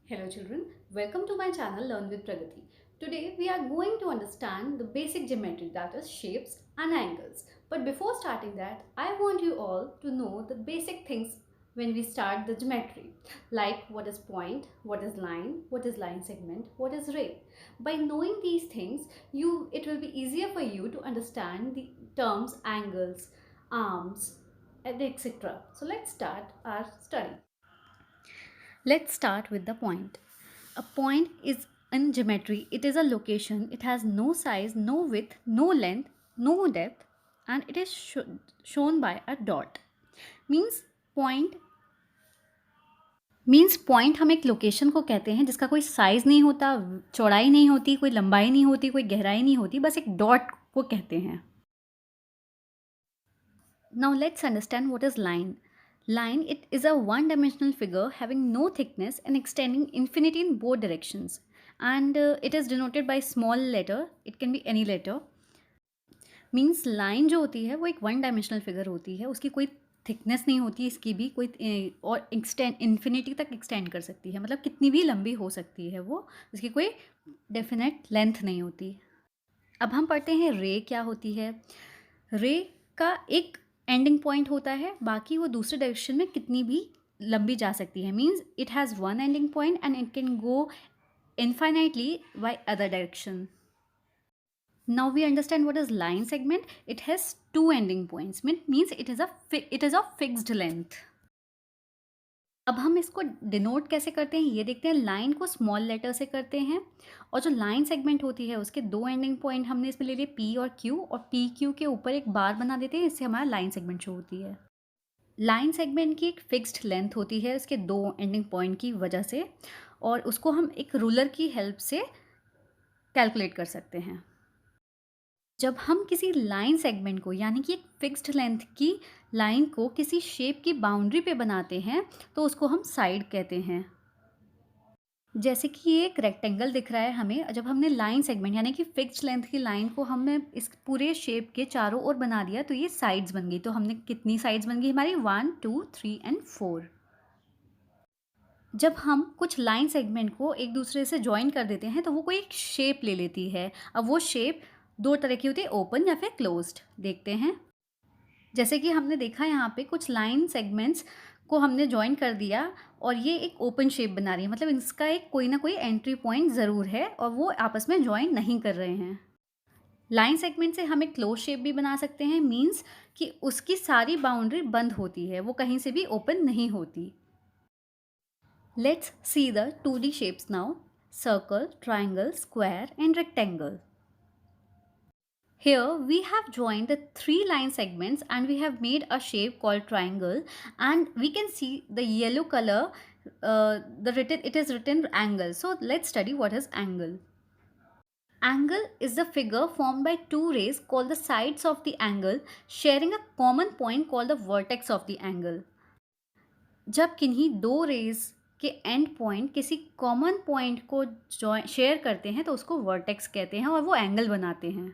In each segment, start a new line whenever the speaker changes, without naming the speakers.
Hello children, welcome to my channel Learn with Pragati. Today we are going to understand the basic geometry, that is shapes and angles. But before starting that, I want you all to know the basic things when we start the geometry, like what is point, what is line segment, what is ray. By knowing these things, it will be easier for you to understand the terms angles, arms, and etc. So let's start our study. Let's start with the point. A point is in geometry, it is a location, it has no size, no width, no length, no depth, and it is shown by a dot. Means point point हम एक location को कहते हैं जिसका कोई size नहीं होता, चौड़ाई नहीं होती, कोई लंबाई नहीं होती, कोई गहराई नहीं होती, बस एक डॉट को कहते हैं. Now let's understand what is line. Line, it is a one-dimensional figure having no thickness and extending infinity in both directions. And it is denoted by small letter. It can be any letter. Means line जो होती है वो एक one dimensional figure होती है, उसकी कोई thickness नहीं होती, इसकी भी कोई और एक्सटेंड इन्फिनिटी तक एक्सटेंड कर सकती है, मतलब कितनी भी लंबी हो सकती है वो, इसकी कोई डेफिनेट लेंथ नहीं होती. अब हम पढ़ते हैं रे क्या होती है. रे का एक एंडिंग पॉइंट होता है, बाकी वो दूसरे डायरेक्शन में कितनी भी लंबी जा सकती है. Means it has one ending point and it can go infinitely by other direction. Now we understand what is line segment. It has two ending points. Means it is of fixed length. अब हम इसको denote कैसे करते हैं ये देखते हैं. Line को स्मॉल लेटर से करते हैं और जो लाइन सेगमेंट होती है उसके दो एंडिंग पॉइंट हमने इसमें ले लिए पी और क्यू, और पी क्यू के ऊपर एक बार बना देते हैं, इससे हमारा लाइन सेगमेंट शो होती है. लाइन सेगमेंट की एक फिक्स्ड लेंथ होती है इसके दो एंडिंग पॉइंट की वजह से, और उसको हम एक रूलर की हेल्प से कैलकुलेट कर सकते हैं. जब हम किसी लाइन सेगमेंट को यानी कि एक फिक्स्ड लेंथ की लाइन को किसी शेप की बाउंड्री पे बनाते हैं तो उसको हम साइड कहते हैं. जैसे कि ये एक रेक्टेंगल दिख रहा है हमें, जब हमने लाइन सेगमेंट यानी कि फिक्स्ड लेंथ की लाइन को हमने इस पूरे शेप के चारों ओर बना दिया तो ये साइड्स बन गई. तो हमने कितनी साइड्स बन गई हमारी 1 2 3 एंड 4. जब हम कुछ लाइन सेगमेंट को एक दूसरे से ज्वाइन कर देते हैं तो वो कोई एक शेप ले लेती है. अब वो शेप दो तरह की होती है, ओपन या फिर क्लोज्ड. देखते हैं, जैसे कि हमने देखा यहाँ पे कुछ लाइन सेगमेंट्स को हमने ज्वाइन कर दिया और ये एक ओपन शेप बना रही है, मतलब इसका एक कोई ना कोई एंट्री पॉइंट ज़रूर है और वो आपस में ज्वाइन नहीं कर रहे हैं. लाइन सेगमेंट से हम एक क्लोज शेप भी बना सकते हैं. मीन्स कि उसकी सारी बाउंड्री बंद होती है, वो कहीं से भी ओपन नहीं होती. Let's see the 2D shapes now. Circle, triangle, square and rectangle. Here we have joined the three line segments and we have made a shape called triangle, and we can see the yellow color, it is written angle. So let's study what is angle. Angle is the figure formed by two rays called the sides of the angle sharing a common point called the vertex of the angle. जब किन्हीं दो raise के and point किसी common point को share करते हैं तो उसको वर्टेक्स कहते हैं और वो एंगल बनाते हैं.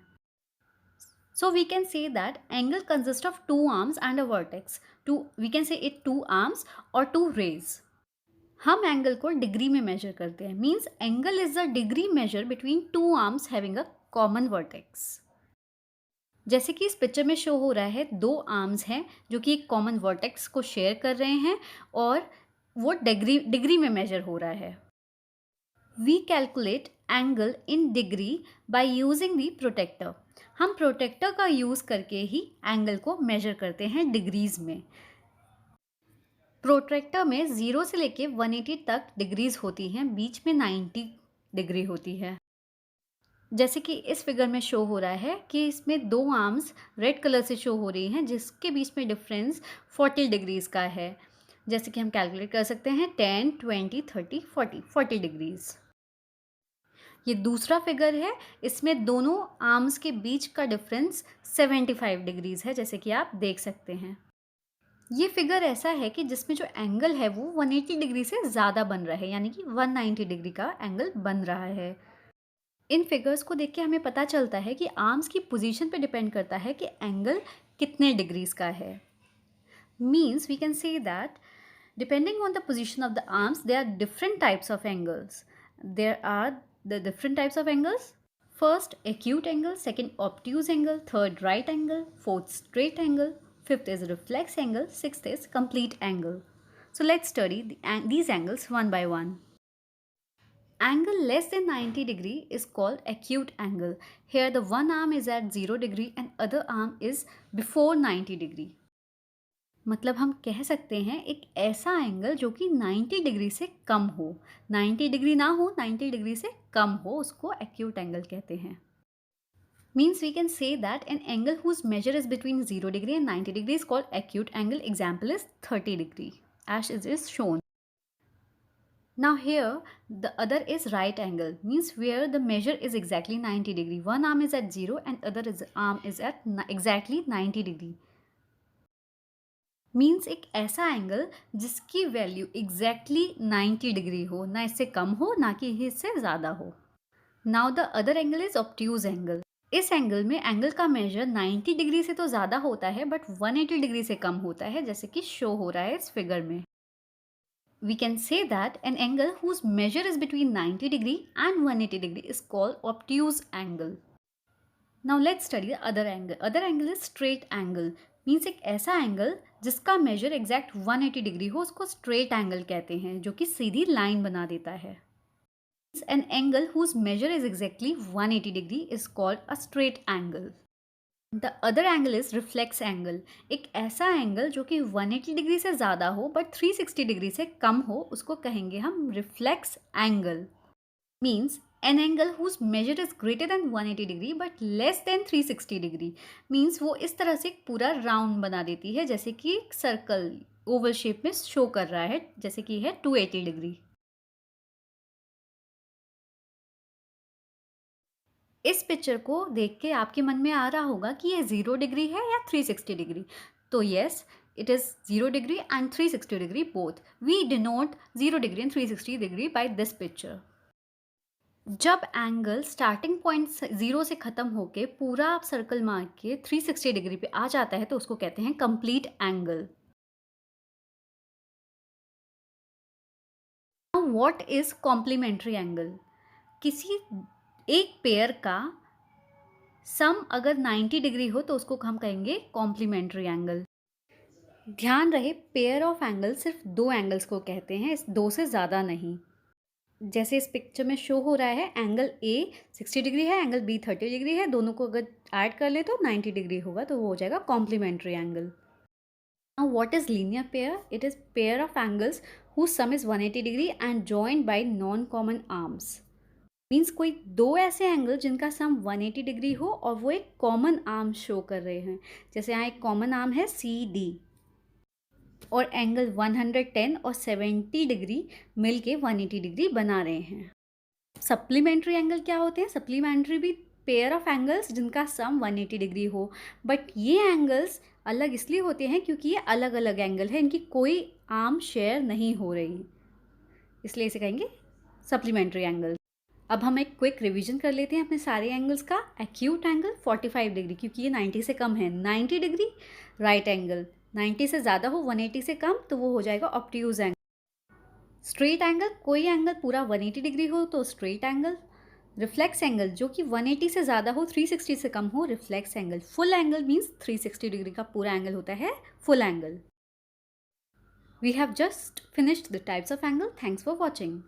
So we can say that angle consists of two arms and a vertex. We can say it two arms or two rays. हम एंगल को डिग्री में मेजर करते हैं. Means angle is the degree measure between two arms having a common vertex. जैसे कि इस picture में show हो रहा है, दो आर्म्स हैं जो कि एक कॉमन वर्टेक्स को शेयर कर रहे हैं और वो डिग्री में मेजर हो रहा है. We calculate angle in degree by using the protractor. हम प्रोटेक्टर का यूज़ करके ही एंगल को मेजर करते हैं डिग्रीज में. प्रोट्रैक्टर में 0 से लेके 180 तक डिग्रीज होती हैं, बीच में 90 डिग्री होती है. जैसे कि इस फिगर में शो हो रहा है कि इसमें दो आर्म्स रेड कलर से शो हो रही हैं जिसके बीच में डिफरेंस 40 डिग्रीज़ का है. जैसे कि हम कैलकुलेट कर सकते हैं 10 20 30 40 डिग्रीज़. ये दूसरा फिगर है, इसमें दोनों आर्म्स के बीच का डिफरेंस 75 डिग्रीज़ है, जैसे कि आप देख सकते हैं. ये फिगर ऐसा है कि जिसमें जो एंगल है वो 180 डिग्री से ज़्यादा बन रहा है, यानी कि 190 डिग्री का एंगल बन रहा है. इन फिगर्स को देख के हमें पता चलता है कि आर्म्स की पोजीशन पे डिपेंड करता है कि एंगल कितने डिग्रीज़ का है. Means we can say that Depending on the position of the arms, there are different types of angles. There are the different types of angles. First, acute angle, second, obtuse angle, third, right angle, fourth, straight angle, fifth is reflex angle, sixth is complete angle. So let's study these angles one by one. Angle less than 90 degree is called acute angle. Here the one arm is at 0 degree and other arm is before 90 degree. मतलब हम कह सकते हैं एक ऐसा angle जो कि 90 degree से कम हो, 90 डिग्री ना हो, 90 डिग्री से कम हो, उसको एक्यूट एंगल कहते हैं. Means we can say that an angle whose measure is between 0 degree and 90 degree is called acute angle. Example is 30 degree as it is shown. Now here the other is right angle, means where the measure is exactly 90 degree. One arm is at 0 and other arm is at exactly 90 degree. Means एक ऐसा angle जिसकी value exactly 90 degree हो, ना इससे कम हो ना कि इससे ज़्यादा हो. Now the other angle is obtuse angle. इस एंगल में एंगल का मेजर 90 डिग्री से तो ज़्यादा होता है बट 180 डिग्री से कम होता है, जैसे कि शो हो रहा है इस फिगर में. We can say that an angle whose measure is between 90 degree and 180 degree is called obtuse angle. Now let's study the other angle. Other angle is straight angle. Means एक ऐसा angle जिसका major exact 180 degree हो, उसको straight angle कहते हैं, जो कि सीधी line बना देता है. An angle whose measure is exactly 180 degree is called a straight angle. The other angle is reflex angle. एक ऐसा एंगल जो कि 180 डिग्री से ज़्यादा हो बट 360 डिग्री से कम हो, उसको कहेंगे हम reflex angle. Means an angle whose measure is greater than 180 degree but less than 360 degree. Means वो इस तरह से एक पूरा राउंड बना देती है, जैसे कि एक सर्कल ओवल शेप में शो कर रहा है, जैसे कि है 280 डिग्री. इस पिक्चर को देख के आपके मन में आ रहा होगा कि ये 0 डिग्री है या 360 डिग्री. तो yes, it is 0 degree and 360 degree both. We denote 0 degree and 360 degree by this picture. जब एंगल स्टार्टिंग पॉइंट 0 से ख़त्म होके पूरा सर्कल मार के 360 डिग्री पे आ जाता है तो उसको कहते हैं complete angle. What is complementary angle? किसी एक पेयर का सम अगर 90 डिग्री हो तो उसको हम कहेंगे कॉम्प्लीमेंट्री एंगल. ध्यान रहे, पेयर ऑफ एंगल सिर्फ दो एंगल्स को कहते हैं, इस दो से ज़्यादा नहीं. जैसे इस पिक्चर में शो हो रहा है, एंगल ए 60 डिग्री है, एंगल बी 30 डिग्री है, दोनों को अगर ऐड कर ले तो 90 डिग्री होगा, तो वो हो जाएगा complementary angle. Now what is linear pair? It is pair of angles whose sum is 180 degree and joined by non common arms. Means कोई दो ऐसे एंगल जिनका सम 180 डिग्री हो और वो एक कॉमन आर्म शो कर रहे हैं. जैसे यहाँ एक कॉमन आर्म है CD और एंगल 110 और 70 डिग्री मिलके 180 डिग्री बना रहे हैं. सप्लीमेंट्री एंगल क्या होते हैं? सप्लीमेंट्री भी पेयर ऑफ एंगल्स जिनका सम 180 डिग्री हो, बट ये एंगल्स अलग इसलिए होते हैं क्योंकि ये अलग अलग एंगल है, इनकी कोई आर्म शेयर नहीं हो रही, इसलिए इसे कहेंगे सप्लीमेंट्री एंगल. अब हम एक क्विक रिवीजन कर लेते हैं अपने सारे एंगल्स का. एक्यूट एंगल 45 डिग्री क्योंकि ये 90 से कम है. 90 डिग्री राइट एंगल, 90 से ज़्यादा हो 180 से कम तो वो हो जाएगा ऑब्ट्यूज एंगल. स्ट्रेट एंगल, कोई एंगल पूरा 180 डिग्री हो तो स्ट्रेट एंगल. रिफ्लेक्स एंगल जो कि 180 से ज़्यादा हो 360 से कम हो reflex angle. Full angle means 360 degree का पूरा एंगल होता है full angle. We have just finished the types of angle. Thanks for watching.